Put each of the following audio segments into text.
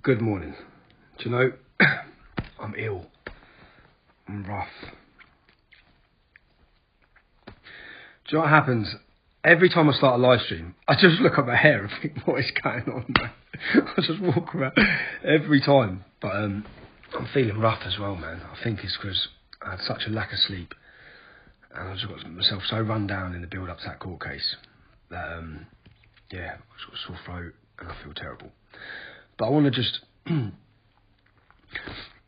Good morning. Do you know, I'm ill. I'm rough. Do you know what happens? Every time I start a live stream, I just look at my hair and think, what is going on, man? I just walk around every time. But I'm feeling rough as well, man. I think it's because I had such a lack of sleep. And I just got myself so run down in the build-up to that court case that, I've got a sore throat and I feel terrible. But I want to just, I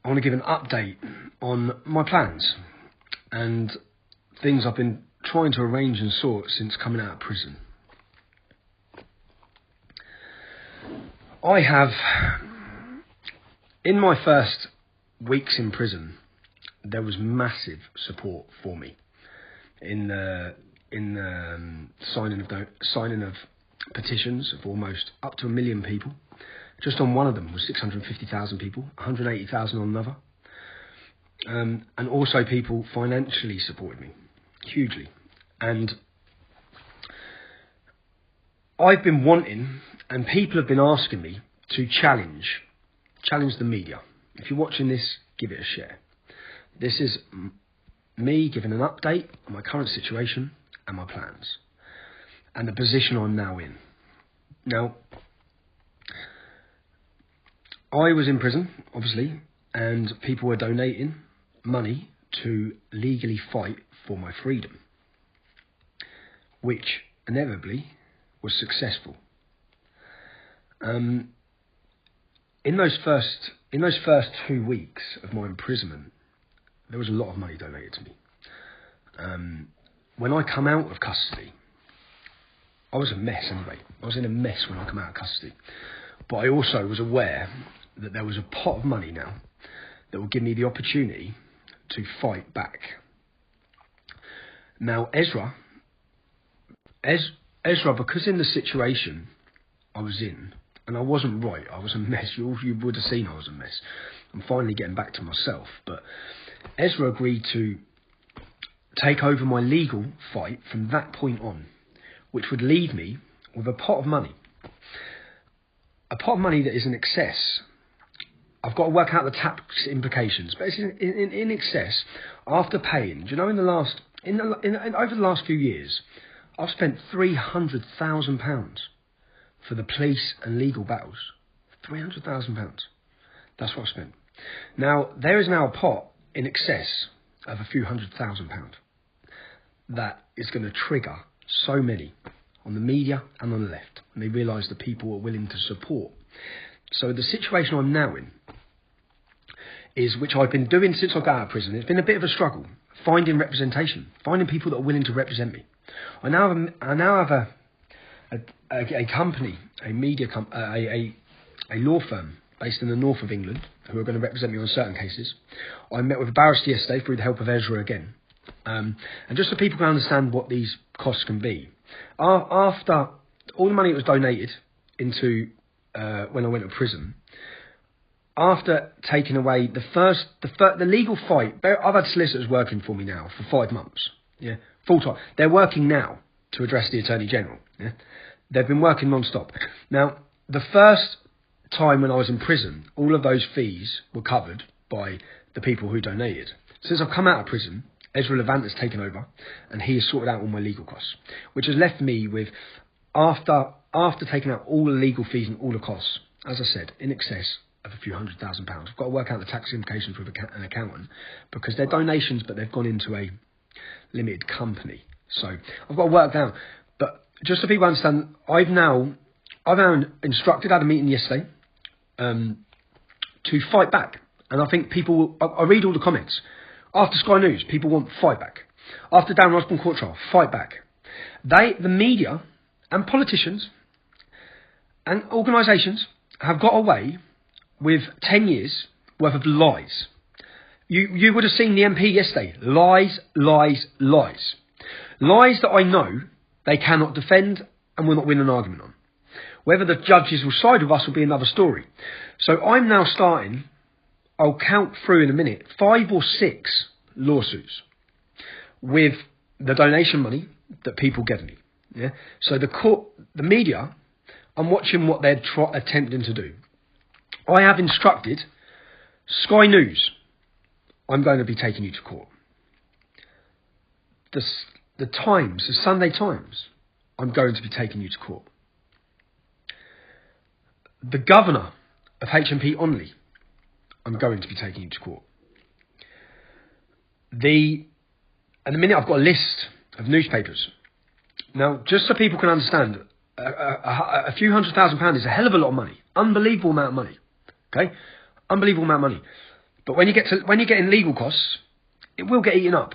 want to give an update on my plans and things I've been trying to arrange and sort since coming out of prison. I have, in my first weeks in prison, there was massive support for me in the signing of petitions of almost up to 1 million people. Just on one of them was 650,000 people, 180,000 on another. And also people financially supported me, hugely. And I've been wanting, and people have been asking me to challenge the media. If you're watching this, give it a share. This is me giving an update on my current situation and my plans and the position I'm now in. Now, I was in prison, obviously, and people were donating money to legally fight for my freedom, which inevitably was successful. In those first 2 weeks of my imprisonment, there was a lot of money donated to me. When I come out of custody, I was a mess anyway. I was in a mess when I come out of custody. But I also was aware that there was a pot of money now that would give me the opportunity to fight back. Now, Ezra, because in the situation I was in, and I wasn't right, I was a mess. You would have seen I was a mess. I'm finally getting back to myself. But Ezra agreed to take over my legal fight from that point on, which would leave me with a pot of money. A pot of money that is in excess. I've got to work out the tax implications, but it's in excess after paying. Do you know, over the last few years, I've spent £300,000 for the police and legal battles. £300,000. That's what I've spent. Now, there is now a pot in excess of a few £100,000 that is going to trigger so many on the media and on the left. And they realise the people are willing to support. So the situation I'm now in is, which I've been doing since I got out of prison, it's been a bit of a struggle, finding representation, finding people that are willing to represent me. I now have a company, a law firm based in the north of England who are going to represent me on certain cases. I met with a barrister yesterday through the help of Ezra again. And just so people can understand what these costs can be. After all the money that was donated into when I went to prison, after taking away the legal fight, I've had solicitors working for me now for 5 months, full time. They're working now to address the Attorney General. They've been working non-stop. Now, the first time when I was in prison, all of those fees were covered by the people who donated. Since I've come out of prison, Ezra Levant has taken over, and he has sorted out all my legal costs, which has left me with, after taking out all the legal fees and all the costs, as I said, in excess of a few £100,000. I've got to work out the tax implications with an accountant, because they're donations, but they've gone into a limited company. So I've got to work down. But just so people understand, I've now instructed, I had a meeting yesterday, to fight back. And I think people, I read all the comments. After Sky News, people want fight back. After Darren Osborne court trial, fight back. The media and politicians and organisations have got away with 10 years worth of lies. You would have seen the MP yesterday. Lies, lies, lies. Lies that I know they cannot defend and will not win an argument on. Whether the judges will side with us will be another story. So I'm now starting, I'll count through in a minute, 5 or 6 lawsuits with the donation money that people give me. So the media, I'm watching what they're attempting to do. I have instructed Sky News, I'm going to be taking you to court. The Times, the Sunday Times, I'm going to be taking you to court. The governor of HMP Onley, I'm going to be taking you to court. At the minute, I've got a list of newspapers. Now, just so people can understand, a few £100,000 is a hell of a lot of money. Unbelievable amount of money. Okay? Unbelievable amount of money. But when you get in legal costs, it will get eaten up.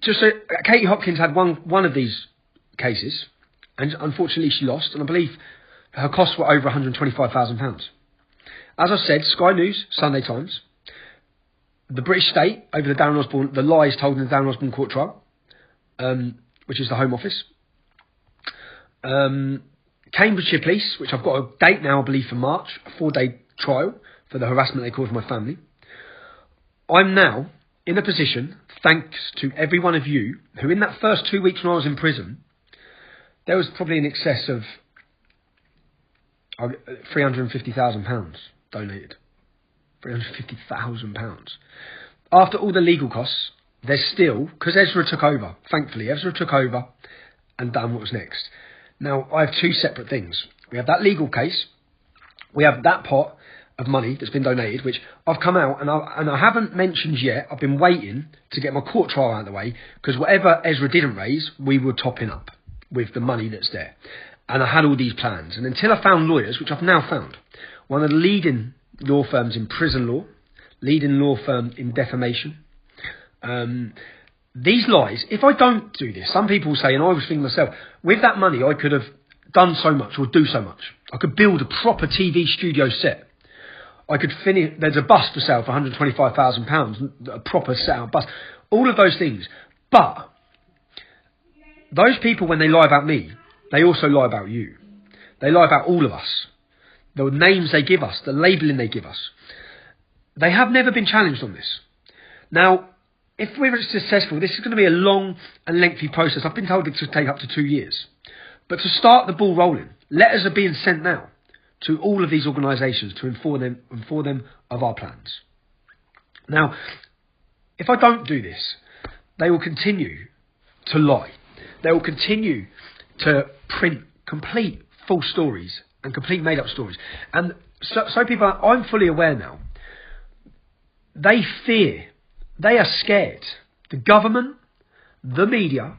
Just so, Katie Hopkins had one of these cases, and unfortunately she lost, and I believe her costs were over £125,000. As I said, Sky News, Sunday Times, the British State over the lies told in the Darren Osborne court trial, which is the Home Office. Cambridgeshire Police, which I've got a date now, I believe, for March, a 4-day trial for the harassment they caused my family. I'm now in a position, thanks to every one of you, who in that first 2 weeks when I was in prison, there was probably in excess of £350,000 donated. £350,000. After all the legal costs, there's still, because Ezra took over, thankfully, Ezra took over and done what was next. Now, I have two separate things. We have that legal case, we have that pot of money that's been donated, which I've come out and I haven't mentioned yet. I've been waiting to get my court trial out of the way, because whatever Ezra didn't raise, we were topping up with the money that's there. And I had all these plans. And until I found lawyers, which I've now found, one of the leading law firms in prison law, leading law firm in defamation. These lies, if I don't do this, some people say, and I was thinking myself, with that money I could have done so much or do so much. I could build a proper TV studio set. I could finish, there's a bus for sale for £125,000, a proper set-out bus. All of those things. But those people, when they lie about me, they also lie about you. They lie about all of us. The names they give us, the labelling they give us. They have never been challenged on this. Now, if we're successful, this is going to be a long and lengthy process. I've been told it to take up to 2 years. But to start the ball rolling, letters are being sent now to all of these organisations to inform them of our plans. Now, if I don't do this, they will continue to lie. They will continue to print complete false stories and complete made-up stories. And so people, I'm fully aware now, they fear, they are scared. The government, the media,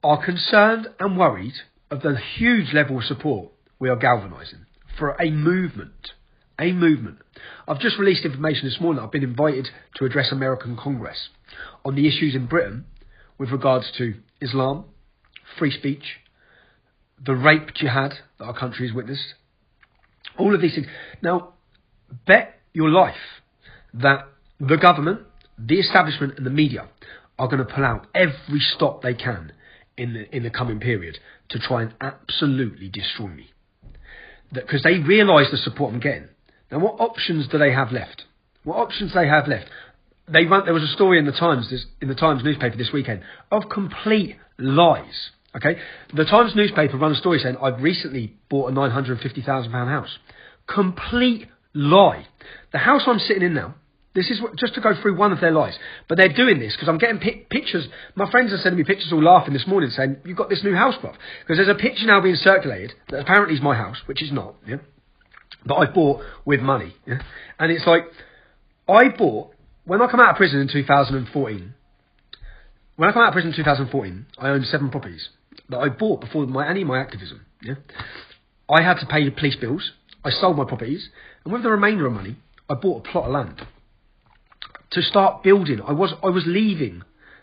are concerned and worried of the huge level of support we are galvanising for a movement. A movement. I've just released information this morning. I've been invited to address American Congress on the issues in Britain with regards to Islam, free speech, the rape jihad that our country has witnessed. All of these things. Now, bet your life that the government, the establishment and the media are going to pull out every stop they can in the coming period to try and absolutely destroy me. Because they realise the support I'm getting. Now, what options do they have left? What options do they have left? There was a story in the Times newspaper this weekend of complete lies. Okay, the Times newspaper ran a story saying I've recently bought a £950,000 house. Complete lie. The house I'm sitting in now. This is just to go through one of their lies. But they're doing this because I'm getting pictures. My friends are sending me pictures all laughing this morning saying, you've got this new house, bruv. Because there's a picture now being circulated that apparently is my house, which is not, yeah, that I bought with money. Yeah? And it's like, I bought, when I come out of prison in 2014, I owned 7 properties that I bought before any of my activism. Yeah? I had to pay the police bills. I sold my properties. And with the remainder of money, I bought a plot of land to start building. I was leaving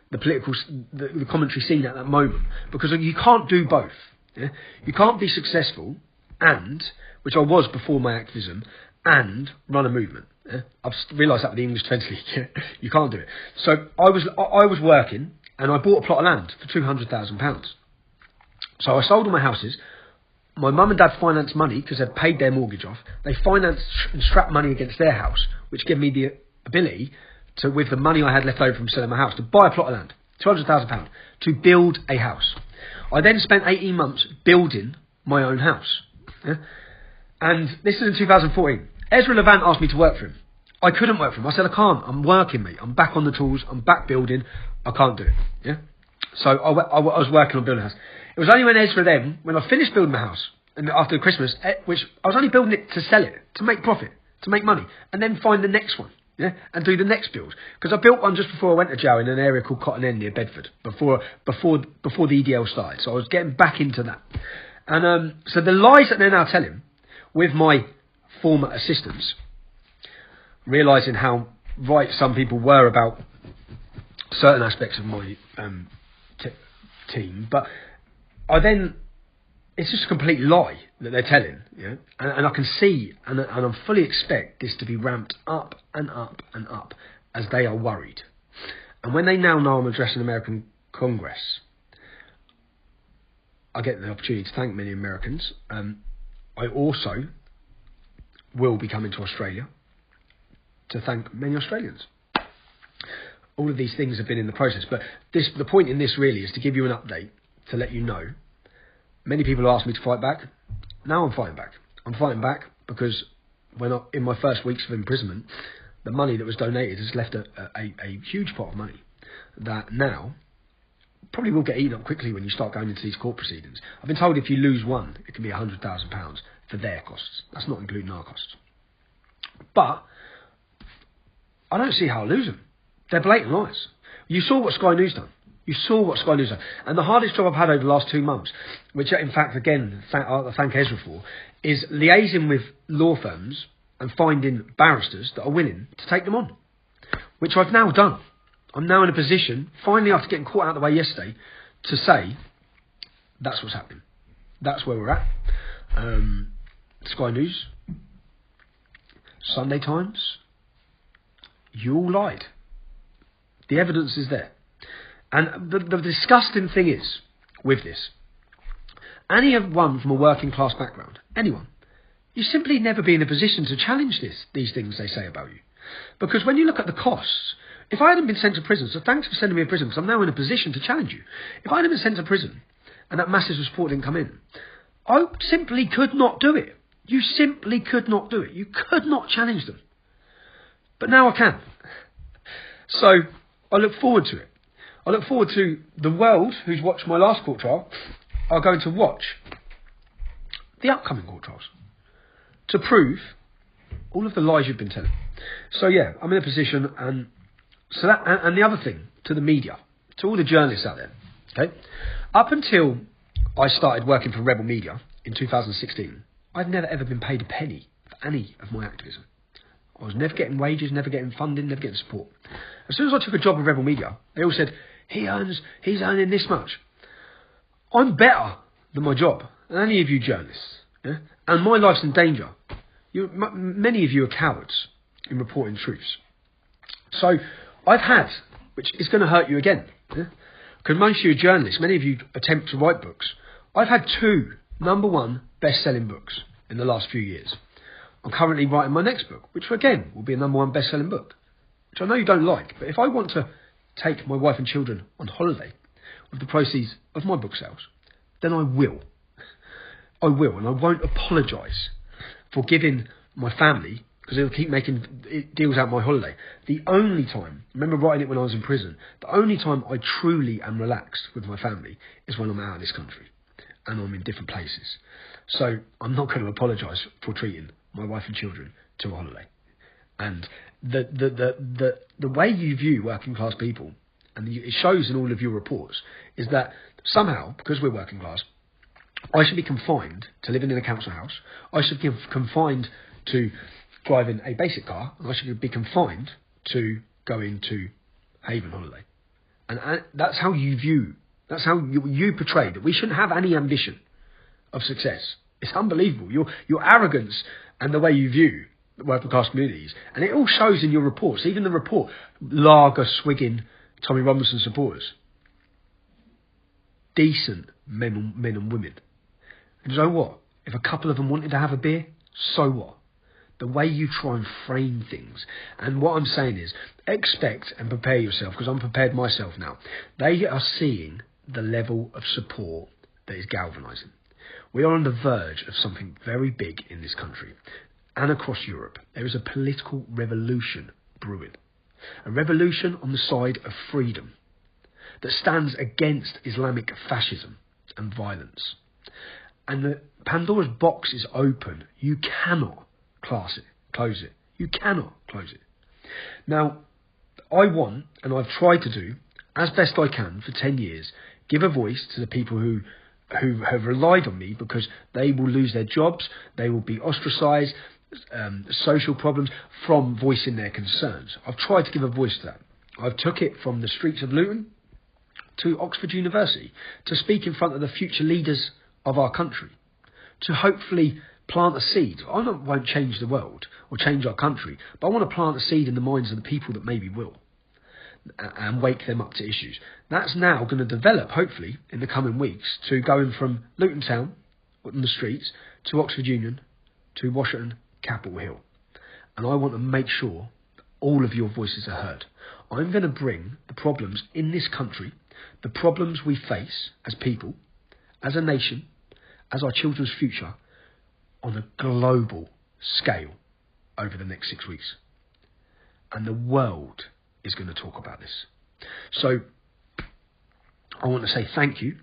the the commentary scene at that moment, because you can't do both. Yeah? You can't be successful and, which I was before my activism, and run a movement. Yeah? I've realised that with the English Defence League. Yeah? You can't do it. So I was working and I bought a plot of land for £200,000. So I sold all my houses. My mum and dad financed money because they'd paid their mortgage off. They financed and strapped money against their house, which gave me the ability to, with the money I had left over from selling my house, to buy a plot of land, £200,000, to build a house. I then spent 18 months building my own house. Yeah? And this is in 2014. Ezra Levant asked me to work for him. I couldn't work for him. I said, I can't. I'm working, mate. I'm back on the tools. I'm back building. I can't do it. Yeah. So I was working on building a house. It was only when Ezra then, when I finished building the house, and after Christmas, which I was only building it to sell it, to make profit, to make money, and then find the next one. Yeah, and do the next build, because I built one just before I went to jail in an area called Cotton End near Bedford before the EDL started. So I was getting back into that, and so the lies that they're now telling with my former assistants, realising how right some people were about certain aspects of my team, but it's just a complete lie that they're telling, yeah? And I can see, and I fully expect this to be ramped up and up and up as they are worried. And when they now know I'm addressing American Congress, I get the opportunity to thank many Americans. I also will be coming to Australia to thank many Australians. All of these things have been in the process, but the point in this really is to give you an update, to let you know. Many people asked me to fight back. Now I'm fighting back. I'm fighting back because in my first weeks of imprisonment, the money that was donated has left a huge pot of money that now probably will get eaten up quickly when you start going into these court proceedings. I've been told if you lose one, it can be £100,000 for their costs. That's not including our costs. But I don't see how I lose them. They're blatant lies. You saw what Sky News done. You saw what Sky News done. And the hardest job I've had over the last 2 months, which in fact, again, I thank Ezra for, is liaising with law firms and finding barristers that are willing to take them on, which I've now done. I'm now in a position, finally after getting caught out of the way yesterday, to say, that's what's happening. That's where we're at. Sky News, Sunday Times, you all lied. The evidence is there. And the disgusting thing is, with this, anyone from a working class background, anyone, you simply never be in a position to challenge these things they say about you. Because when you look at the costs, if I hadn't been sent to prison, so thanks for sending me to prison, because I'm now in a position to challenge you. If I hadn't been sent to prison, and that massive support didn't come in, I simply could not do it. You simply could not do it. You could not challenge them. But now I can. So I look forward to it. I look forward to the world, who's watched my last court trial, are going to watch the upcoming court trials to prove all of the lies you've been telling. So yeah, I'm in a position, and so that, and the other thing, to the media, to all the journalists out there, okay? Up until I started working for Rebel Media in 2016, I've never ever been paid a penny for any of my activism. I was never getting wages, never getting funding, never getting support. As soon as I took a job with Rebel Media, they all said, he's earning this much. I'm better than my job, than any of you journalists. Yeah? And my life's in danger. Many of you are cowards in reporting truths. So I've had, which is going to hurt you again, because most of you are journalists, many of you attempt to write books. I've had 2 #1 best-selling books in the last few years. I'm currently writing my next book, which again will be a #1 best-selling book, which I know you don't like, but if I want to take my wife and children on holiday with the proceeds of my book sales, then I will. I will, and I won't apologise for giving my family, because they'll keep making deals out my holiday. The only time, I remember writing it when I was in prison, the only time I truly am relaxed with my family is when I'm out of this country and I'm in different places. So I'm not going to apologise for treating my wife and children to a holiday. And the way you view working class people, and it shows in all of your reports, is that somehow, because we're working class, I should be confined to living in a council house. I should be confined to driving a basic car, and I should be confined to going to Haven holiday. And that's how you view, that's how you portray that we shouldn't have any ambition of success. It's unbelievable. Your arrogance and the way you view the working class communities, and it all shows in your reports. Even the report, lager swigging Tommy Robinson supporters, decent men and women. And you know what? If a couple of them wanted to have a beer, so what? The way you try and frame things. And what I'm saying is, expect and prepare yourself, because I'm prepared myself now. They are seeing the level of support that is galvanising. We are on the verge of something very big in this country. and across Europe, there is a political revolution brewing. A revolution on the side of freedom that stands against Islamic fascism and violence. And the Pandora's box is open. You cannot close it. You cannot close it. Now, I want, and I've tried to do, as best I can for 10 years, give a voice to the people who have relied on me, because they will lose their jobs, they will be ostracised, social problems from voicing their concerns. I've tried to give a voice to that. I've took it from the streets of Luton to Oxford University to speak in front of the future leaders of our country, to hopefully plant a seed. I won't change the world or change our country, but I want to plant a seed in the minds of the people that maybe will, and wake them up to issues. That's now going to develop, hopefully, in the coming weeks, to going from Luton Town, on the streets, to Oxford Union, to Washington, Capitol Hill. And I want to make sure all of your voices are heard. I'm going to bring the problems in this country, the problems we face as people, as a nation, as our children's future, on a global scale over the next 6 weeks. And the world is going to talk about this. So I want to say thank you.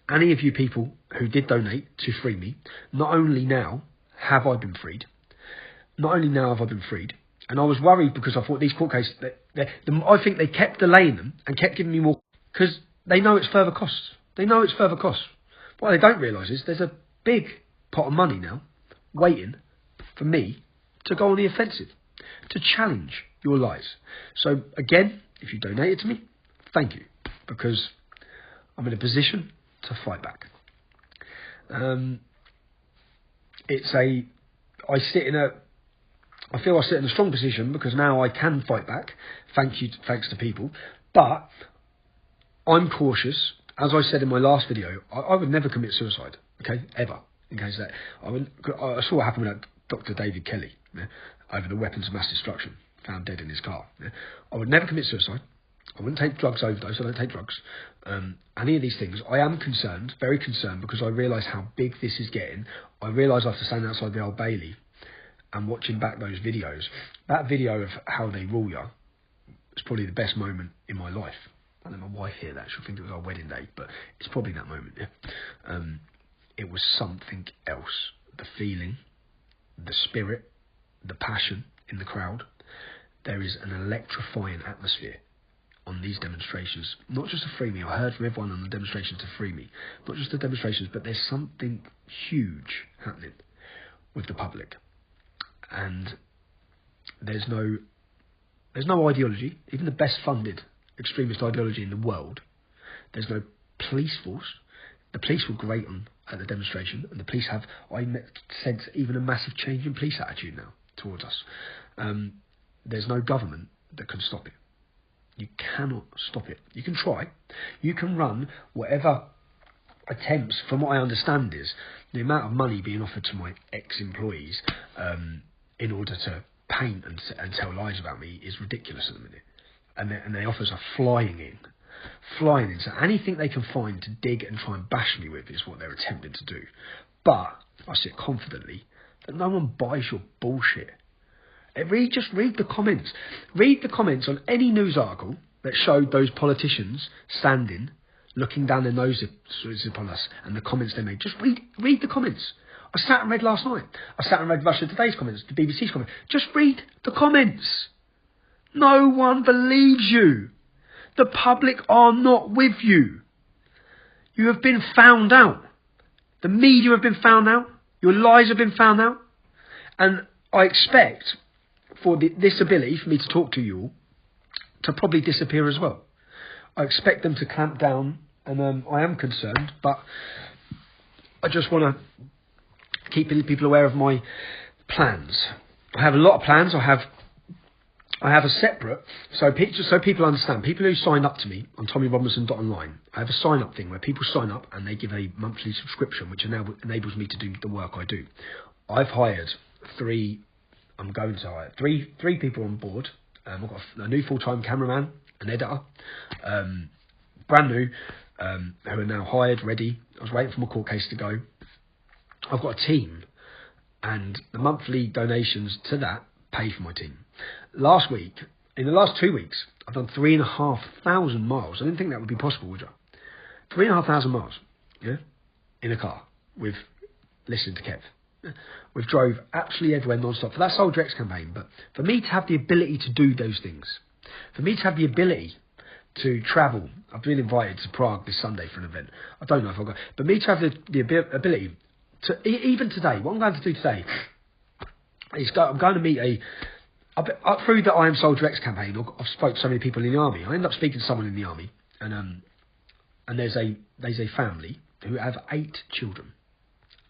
Any of you people who did donate to free me, not only now have I been freed, and I was worried because I thought these court cases, I think they kept delaying them and kept giving me more, because they know it's further costs. What they don't realise is there's a big pot of money now waiting for me to go on the offensive, to challenge your lies. So again, if you donated to me, thank you, because I'm in a position to fight back. I feel I sit in a strong position because now I can fight back, thanks to people. But I'm cautious. As I said in my last video, I would never commit suicide, okay, ever. In case that I saw what happened with Dr. David Kelly, yeah, over the weapons of mass destruction, found dead in his car. Yeah. I would never commit suicide. I wouldn't take drugs overdose. I don't take drugs. Any of these things. I am concerned, very concerned, because I realise how big this is getting. I realise after standing outside the Old Bailey and watching back those videos, that video of how they rule you is probably the best moment in my life. I don't know my wife hear that. She'll think it was our wedding day, but it's probably that moment. Yeah. It was something else. The feeling, the spirit, the passion in the crowd. There is an electrifying atmosphere on these demonstrations. Not just to free me. I heard from everyone on the demonstration to free me. Not just the demonstrations, but there's something huge happening with the public. And there's no ideology, even the best funded extremist ideology in the world. There's no police force. The police were great at the demonstration, and the police have, I sense, even a massive change in police attitude now towards us. There's no government that can stop it. You cannot stop it. You can try. You can run whatever attempts, from what I understand, is the amount of money being offered to my ex-employees in order to paint and tell lies about me is ridiculous at the minute. And the offers are flying in. So anything they can find to dig and try and bash me with is what they're attempting to do. But I sit confidently that no one buys your bullshit. Just read the comments. Read the comments on any news article that showed those politicians standing, looking down their noses upon us, and the comments they made. Just read the comments. I sat and read last night. I sat and read Russia Today's comments, the BBC's comments. Just read the comments. No one believes you. The public are not with you. You have been found out. The media have been found out. Your lies have been found out. And I expect for this ability for me to talk to you all to probably disappear as well. I expect them to clamp down, and I am concerned, but I just want to keep people aware of my plans. I have a lot of plans. I have a separate, so people understand, people who sign up to me on tommyrobinson.online, I have a sign up thing where people sign up and they give a monthly subscription, which now enables me to do the work I do. I've hired three people on board. I've got a new full-time cameraman, an editor, brand new, who are now hired, ready. I was waiting for my court case to go. I've got a team And the monthly donations to that pay for my team. Last week, in the last 2 weeks, I've done 3,500 miles. I didn't think that would be possible, would you? 3,500 miles, yeah, in a car with listening to Kev. Yeah. We've drove absolutely everywhere non-stop for that Soldier X campaign. But for me to have the ability to do those things, for me to have the ability to travel, I've been invited to Prague this Sunday for an event. I don't know if I'll go, but me to have the ability to, even today, what I'm going to do today is I'm going to meet through the I Am Soldier X campaign. I've spoke to so many people in the army. I ended up speaking to someone in the army, and there's a family who have 8 children.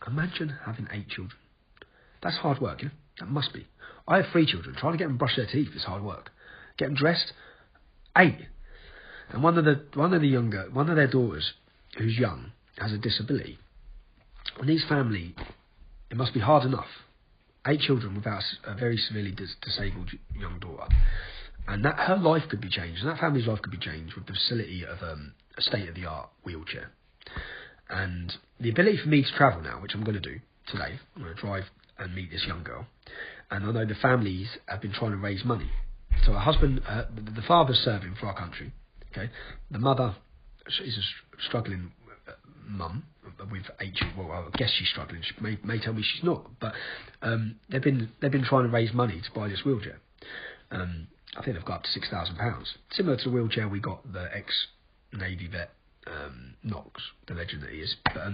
Imagine having 8 children. That's hard work, you know? That must be. I have 3 children. Trying to get them to brush their teeth is hard work. Get them dressed, 8. And one of their daughters, who's young, has a disability. And these family, it must be hard enough. 8 children without a very severely disabled young daughter. And that her life could be changed, and that family's life could be changed with the facility of a state-of-the-art wheelchair. And the ability for me to travel now, which I'm going to do today, I'm going to drive and meet this young girl. And I know the families have been trying to raise money. So her husband, the father's serving for our country. Okay, the mother is a struggling mum with 8 children. Well, I guess she's struggling. She may tell me she's not, but they've been trying to raise money to buy this wheelchair. I think they've got up to £6,000, similar to the wheelchair we got the ex-Navy vet Knox, the legend that he is. But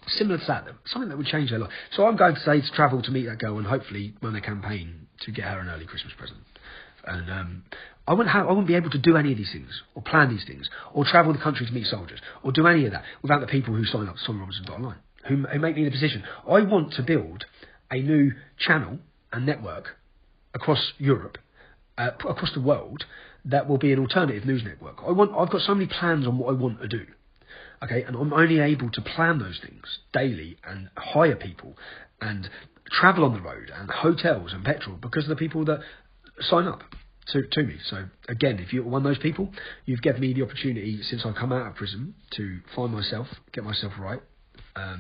similar to that, something that would change their life. So I'm going today to travel to meet that girl and hopefully run a campaign to get her an early Christmas present. And I wouldn't be able to do any of these things, or plan these things, or travel the country to meet soldiers, or do any of that without the people who sign up to tommyrobinson.online, who make me in a position. I want to build a new channel and network across Europe, across the world, that will be an alternative news network. I've got so many plans on what I want to do. Okay, and I'm only able to plan those things daily and hire people and travel on the road and hotels and petrol because of the people that sign up to me. So again, if you're one of those people, you've given me the opportunity since I come out of prison to find myself, get myself right, have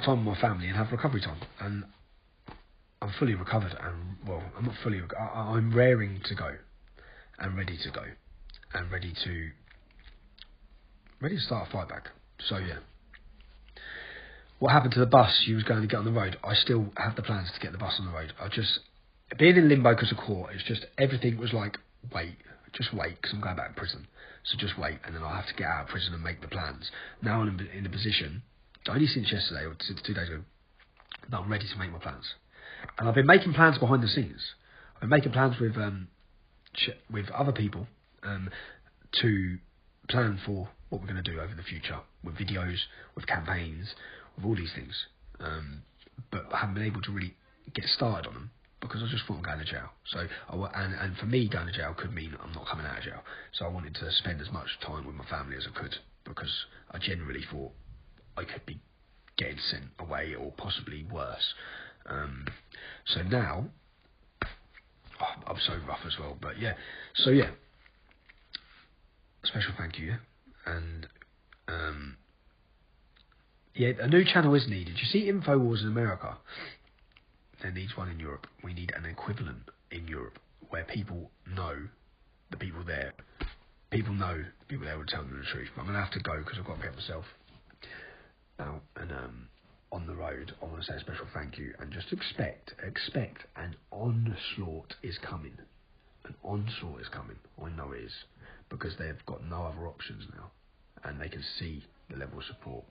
time with my family and have recovery time. And I'm fully recovered, and well, I'm not fully. I'm raring to go, and ready to go, and ready to start a fight back. So yeah. What happened to the bus you was going to get on the road? I still have the plans to get the bus on the road. I just, being in limbo because of court, it's just, everything was like, just wait, because I'm going back to prison. So just wait, and then I'll have to get out of prison and make the plans. Now I'm in a position, only since yesterday, or since 2 days ago, that I'm ready to make my plans. And I've been making plans behind the scenes. I've been making plans with other people to plan for what we're going to do over the future, with videos, with campaigns, with all these things, but I haven't been able to really get started on them because I just thought I'm going to jail. So, and for me, going to jail could mean I'm not coming out of jail. So I wanted to spend as much time with my family as I could because I generally thought I could be getting sent away or possibly worse. So now, I'm so rough as well, but yeah. So yeah, special thank you, yeah? And yeah, a new channel is needed. You see InfoWars in America, there needs one in Europe. We need an equivalent in Europe where people know the people there. People know the people there will tell them the truth. But I'm going to have to go because I've got to get myself out and on the road. I want to say a special thank you and just expect an onslaught is coming. An onslaught is coming. I know it is because they've got no other options now and they can see the level of support.